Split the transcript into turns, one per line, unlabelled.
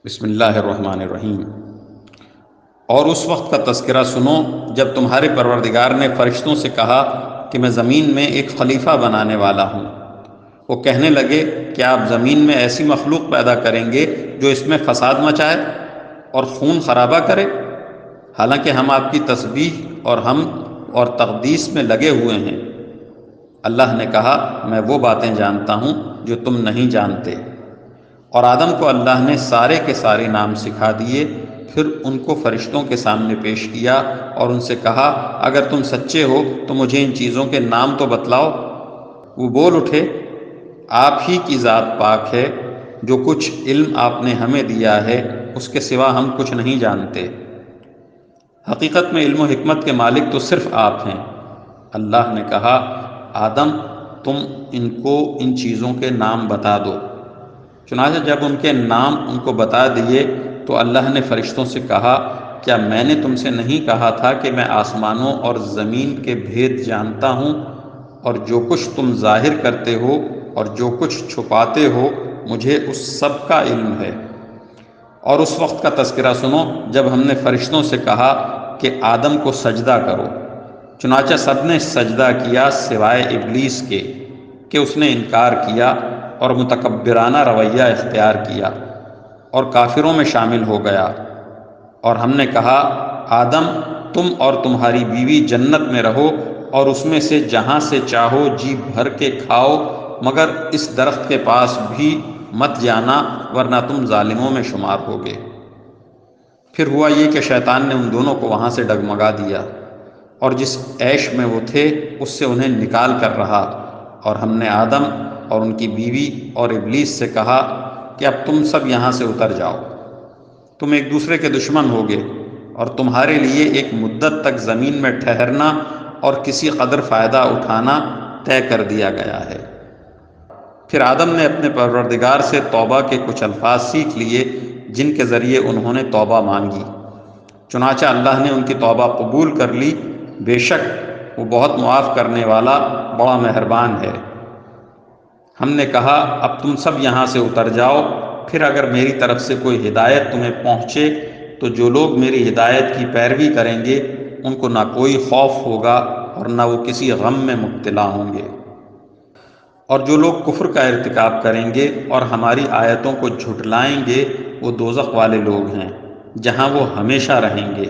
بسم اللہ الرحمن الرحیم۔ اور اس وقت کا تذکرہ سنو جب تمہارے پروردگار نے فرشتوں سے کہا کہ میں زمین میں ایک خلیفہ بنانے والا ہوں۔ وہ کہنے لگے کہ آپ زمین میں ایسی مخلوق پیدا کریں گے جو اس میں فساد مچائے اور خون خرابہ کرے، حالانکہ ہم آپ کی تسبیح اور حمد اور تقدیس میں لگے ہوئے ہیں۔ اللہ نے کہا میں وہ باتیں جانتا ہوں جو تم نہیں جانتے۔ اور آدم کو اللہ نے سارے کے سارے نام سکھا دیے، پھر ان کو فرشتوں کے سامنے پیش کیا اور ان سے کہا اگر تم سچے ہو تو مجھے ان چیزوں کے نام تو بتلاؤ۔ وہ بول اٹھے آپ ہی کی ذات پاک ہے، جو کچھ علم آپ نے ہمیں دیا ہے اس کے سوا ہم کچھ نہیں جانتے۔ حقیقت میں علم و حکمت کے مالک تو صرف آپ ہیں۔ اللہ نے کہا آدم تم ان کو ان چیزوں کے نام بتا دو۔ چنانچہ جب ان کے نام ان کو بتا دیے تو اللہ نے فرشتوں سے کہا کیا میں نے تم سے نہیں کہا تھا کہ میں آسمانوں اور زمین کے بھید جانتا ہوں، اور جو کچھ تم ظاہر کرتے ہو اور جو کچھ چھپاتے ہو مجھے اس سب کا علم ہے۔ اور اس وقت کا تذکرہ سنو جب ہم نے فرشتوں سے کہا کہ آدم کو سجدہ کرو، چنانچہ سب نے سجدہ کیا سوائے ابلیس کے کہ اس نے انکار کیا اور متکبرانہ رویہ اختیار کیا اور کافروں میں شامل ہو گیا۔ اور ہم نے کہا آدم تم اور تمہاری بیوی جنت میں رہو اور اس میں سے جہاں سے چاہو جی بھر کے کھاؤ، مگر اس درخت کے پاس بھی مت جانا ورنہ تم ظالموں میں شمار ہوگے۔ پھر ہوا یہ کہ شیطان نے ان دونوں کو وہاں سے ڈگمگا دیا، اور جس عیش میں وہ تھے اس سے انہیں نکال کر رہا، اور ہم نے آدم اور ان کی بیوی اور ابلیس سے کہا کہ اب تم سب یہاں سے اتر جاؤ، تم ایک دوسرے کے دشمن ہوگے، اور تمہارے لیے ایک مدت تک زمین میں ٹھہرنا اور کسی قدر فائدہ اٹھانا طے کر دیا گیا ہے۔ پھر آدم نے اپنے پروردگار سے توبہ کے کچھ الفاظ سیکھ لیے جن کے ذریعے انہوں نے توبہ مانگی، چنانچہ اللہ نے ان کی توبہ قبول کر لی، بے شک وہ بہت معاف کرنے والا بڑا مہربان ہے۔ ہم نے کہا اب تم سب یہاں سے اتر جاؤ، پھر اگر میری طرف سے کوئی ہدایت تمہیں پہنچے تو جو لوگ میری ہدایت کی پیروی کریں گے ان کو نہ کوئی خوف ہوگا اور نہ وہ کسی غم میں مبتلا ہوں گے، اور جو لوگ کفر کا ارتکاب کریں گے اور ہماری آیتوں کو جھٹلائیں گے وہ دوزخ والے لوگ ہیں جہاں وہ ہمیشہ رہیں گے۔